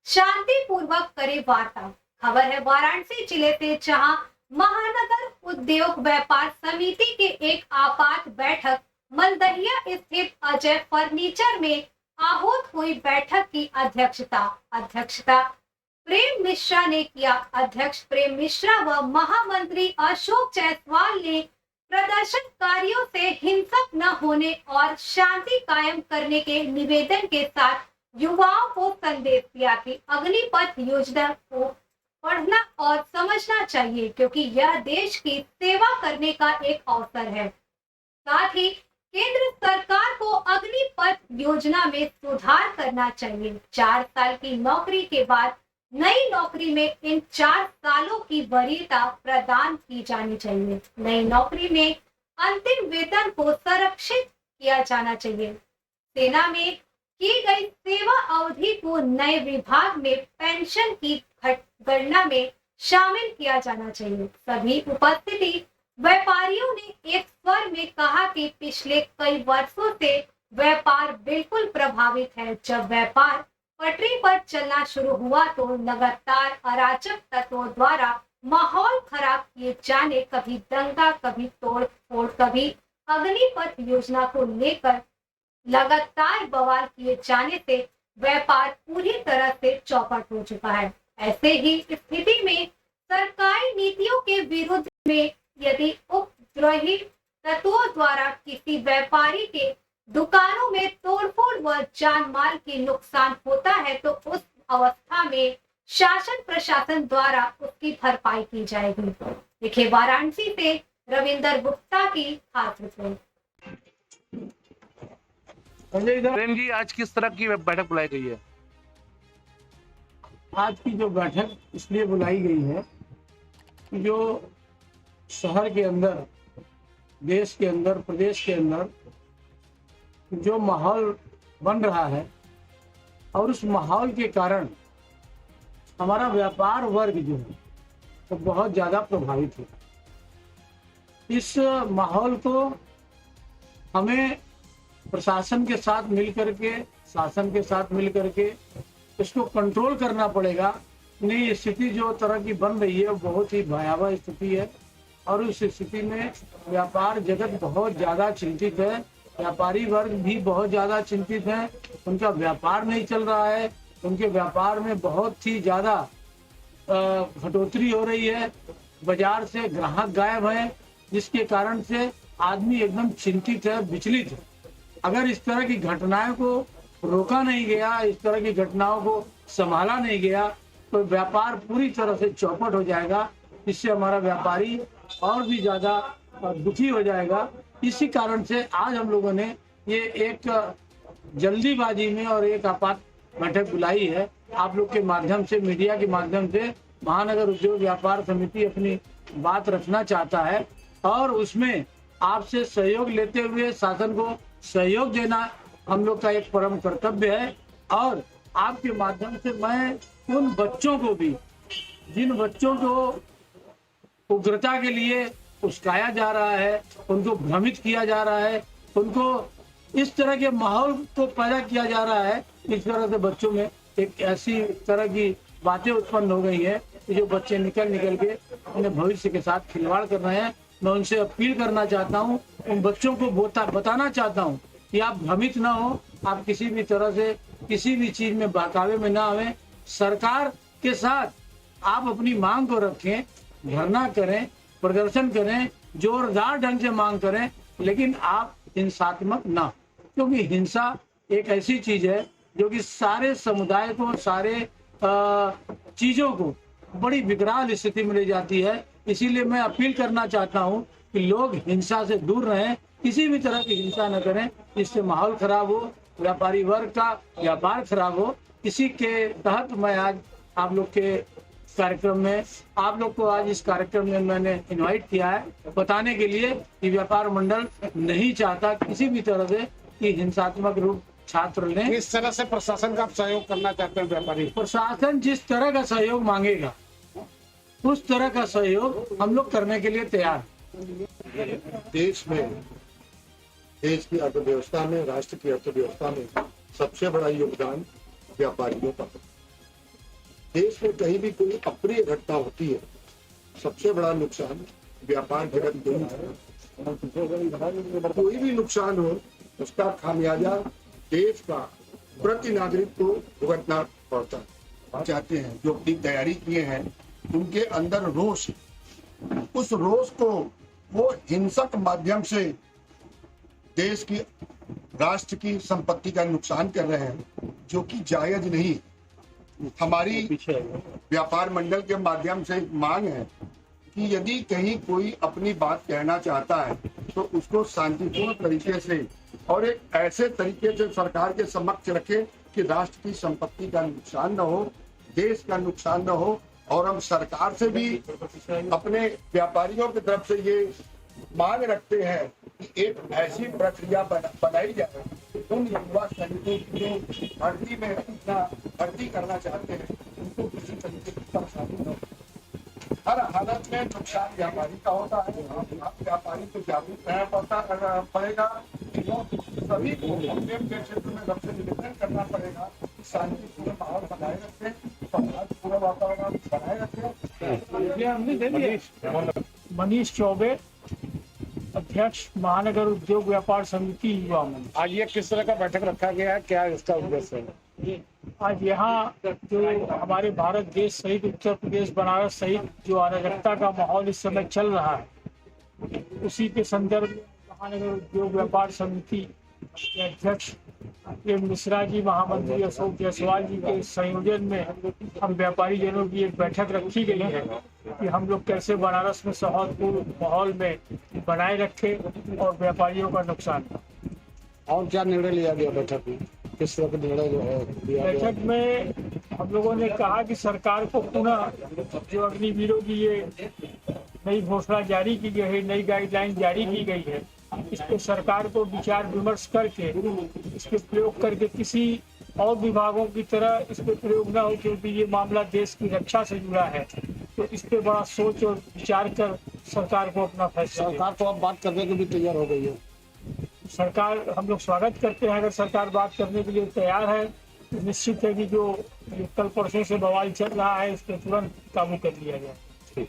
शांतिपूर्वक करे वार्ता। खबर है वाराणसी जिले से, जहां महानगर उद्योग व्यापार समिति के एक आपात बैठक मलदहिया स्थित अजय फर्नीचर में आहूत हुई। बैठक की अध्यक्षता प्रेम मिश्रा ने किया। अध्यक्ष प्रेम मिश्रा व महामंत्री अशोक जायसवाल ने प्रदर्शनकारियों से हिंसक न होने और शांति कायम करने के निवेदन के साथ युवाओं को संदेश दिया कि अग्निपथ योजना को पढ़ना और समझना चाहिए, क्योंकि यह देश की सेवा करने का एक अवसर है। साथ ही केंद्र सरकार को अग्निपथ योजना में सुधार करना चाहिए। 4 साल की नौकरी के बाद नई नौकरी में इन 4 सालों की वरीयता प्रदान की जानी चाहिए। नई नौकरी में अंतिम वेतन को संरक्षित किया जाना चाहिए। सेना में की गई सेवा अवधि को नए विभाग में पेंशन की गणना में शामिल किया जाना चाहिए। सभी उपस्थिति व्यापारियों ने एक स्वर में कहा कि पिछले कई वर्षों से व्यापार बिल्कुल प्रभावित है। जब व्यापार पटरी पर चलना शुरू हुआ तो लगातार अराजक तत्वों द्वारा माहौल खराब किए जाने, कभी दंगा, कभी तोड़फोड़, कभी अग्निपथ योजना को लेकर लगातार बवाल किए जाने से व्यापार पूरी तरह से चौपट हो चुका है। ऐसे ही स्थिति में सरकारी नीतियों के विरुद्ध में यदि उपद्रवी तत्वों द्वारा किसी व्यापारी के दुकानों में तोड़फोड़ व जान माल की नुकसान होता है तो उस अवस्था में शासन प्रशासन द्वारा उसकी भरपाई की जाएगी। देखिए वाराणसी से रविंदर गुप्ता की खास रिपोर्ट। प्रेम जी, आज किस तरह की बैठक बुलाई गई है? आज की जो बैठक इसलिए बुलाई गई है कि जो शहर के अंदर, देश के अंदर, प्रदेश के अंदर जो माहौल बन रहा है और उस माहौल के कारण हमारा व्यापार वर्ग जो है तो बहुत ज़्यादा प्रभावित है। इस माहौल को हमें प्रशासन के साथ मिलकर के, शासन के साथ मिलकर के इसको कंट्रोल करना पड़ेगा। नहीं, स्थिति जो तरह की बन रही है बहुत ही भयावह स्थिति है और उस स्थिति में व्यापार जगत बहुत ज़्यादा चिंतित है। व्यापारी वर्ग भी बहुत ज़्यादा चिंतित है। उनका व्यापार नहीं चल रहा है, उनके व्यापार में बहुत ही ज़्यादा घटोतरी हो रही है। बाजार से ग्राहक गायब है, जिसके कारण से आदमी एकदम चिंतित है, विचलित है। अगर इस तरह की घटनाओं को रोका नहीं गया, इस तरह की घटनाओं को संभाला नहीं गया तो व्यापार पूरी तरह से चौपट हो जाएगा। इससे हमारा व्यापारी और भी ज़्यादा दुखी हो जाएगा। इसी कारण से आज हम लोगों ने ये एक जल्दीबाजी में और एक आपात बैठक बुलाई है। आप लोग के माध्यम से, मीडिया के माध्यम से महानगर उद्योग व्यापार समिति अपनी बात रखना चाहता है और उसमें आपसे सहयोग लेते हुए शासन को सहयोग देना हम लोग का एक परम कर्तव्य है। और आपके माध्यम से मैं उन बच्चों को भी, जिन बच्चों को उग्रता के लिए उस्काया जा रहा है, उनको भ्रमित किया जा रहा है, उनको इस तरह के माहौल को पैदा किया जा रहा है, इस तरह से बच्चों में एक ऐसी तरह की बातें उत्पन्न हो गई है कि जो बच्चे निकल के अपने भविष्य के साथ खिलवाड़ कर रहे हैं। मैं उनसे अपील करना चाहता हूँ, उन बच्चों को बताना चाहता हूँ कि आप भ्रमित ना हो, आप किसी भी तरह से किसी भी चीज में बहकावे में ना आवे। सरकार के साथ आप अपनी मांग को रखें, धरना करें, प्रदर्शन करें, जोरदार ढंग से मांग करें, लेकिन आप हिंसात्मक ना, क्योंकि हिंसा एक ऐसी चीज है जो कि सारे समुदाय को, सारे चीजों को बड़ी विकराल स्थिति में ले जाती है। इसीलिए मैं अपील करना चाहता हूं कि लोग हिंसा से दूर रहें, किसी भी तरह की हिंसा न करें, इससे माहौल खराब हो, व्यापारी वर्ग का व्यापार खराब हो। इसी के तहत मैं आज आप लोग के कार्यक्रम में, आप लोग को आज इस कार्यक्रम में मैंने इनवाइट किया है बताने के लिए कि व्यापार मंडल नहीं चाहता किसी भी तरह से कि हिंसात्मक रूप छात्र लें। किस तरह से प्रशासन का आप सहयोग करना चाहते हैं व्यापारी? प्रशासन जिस तरह का सहयोग मांगेगा उस तरह का सहयोग हम लोग करने के लिए तैयार हैं। देश में, देश की अर्थव्यवस्था में, राष्ट्र की अर्थव्यवस्था में सबसे बड़ा योगदान व्यापारियों का है। देश में कहीं भी कोई अप्रिय घटना होती है, सबसे बड़ा नुकसान व्यापार जगत को होता है। कोई भी नुकसान हो उसका खामियाजा देश का प्रति नागरिक को भुगतना पड़ता है। चाहते हैं जो अपनी तैयारी किए हैं उनके अंदर रोष, उस रोष को वो हिंसक माध्यम से देश की राष्ट्र की संपत्ति का नुकसान कर रहे हैं, जो कि जायज नहीं। हमारी व्यापार मंडल के माध्यम से एक मांग है कि यदि कहीं कोई अपनी बात कहना चाहता है तो उसको शांतिपूर्ण तरीके से और एक ऐसे तरीके से सरकार के समक्ष रखे कि राष्ट्र की संपत्ति का नुकसान न हो, देश का नुकसान न हो। और हम सरकार से भी अपने व्यापारियों की तरफ से ये मांग रखते हैं कि एक ऐसी प्रक्रिया बनाई जाए उन युवा सैनिकों की जो भर्ती में अपना भर्ती करना चाहते हैं उनको किसी तरीके की परेशानी न हो। हर हालत में नुकसान व्यापारी का होता है। व्यापारी को जागरूक रहना पड़ेगा। सभी को अपने अपने क्षेत्र में सबसे निवेदन करना पड़ेगा, शांतिपूर्ण माहौल बनाए रखें, समाजपूर्ण वातावरण बनाए रखें। मनीष चौबे, अध्यक्ष महानगर उद्योग व्यापार समिति युवा मंच। आज ये किस तरह का बैठक रखा गया है, क्या इसका उद्देश्य है? आज यहाँ जो हमारे भारत देश सहित उत्तर प्रदेश, बनारस सहित जो अराजकता का माहौल इस समय चल रहा है, उसी के संदर्भ में महानगर उद्योग व्यापार समिति के अध्यक्ष प्रेम मिश्रा जी, महामंत्री अशोक जायसवाल जी के संयोजन में हम व्यापारी जनों की एक बैठक रखी गई है कि हम लोग कैसे बनारस में सौहार्दपूर्ण माहौल में बनाए रखें और व्यापारियों का नुकसान। और क्या निर्णय लिया गया बैठक में? किस तरह का निर्णय जो है लिया गया? बैठक में हम लोगों ने कहा कि सरकार को पुनः जो अग्निवीरों की ये नई घोषणा जारी की गई है, नई गाइडलाइन जारी की गई है, इस पे सरकार को विचार विमर्श करके इस पे प्रयोग करके किसी और विभागों की तरह इस पे प्रयोग न हो, क्योंकि ये मामला देश की रक्षा से जुड़ा है। तो इस पे बड़ा सोच और विचार कर सरकार को अपना फैसला। सरकार तो अब बात करने के लिए तैयार हो गई है। सरकार, हम लोग स्वागत करते हैं अगर सरकार बात करने के लिए तैयार है तो निश्चित है कि जो कल परसों से बवाल चल रहा है इस पर तुरंत काबू कर लिया जाए।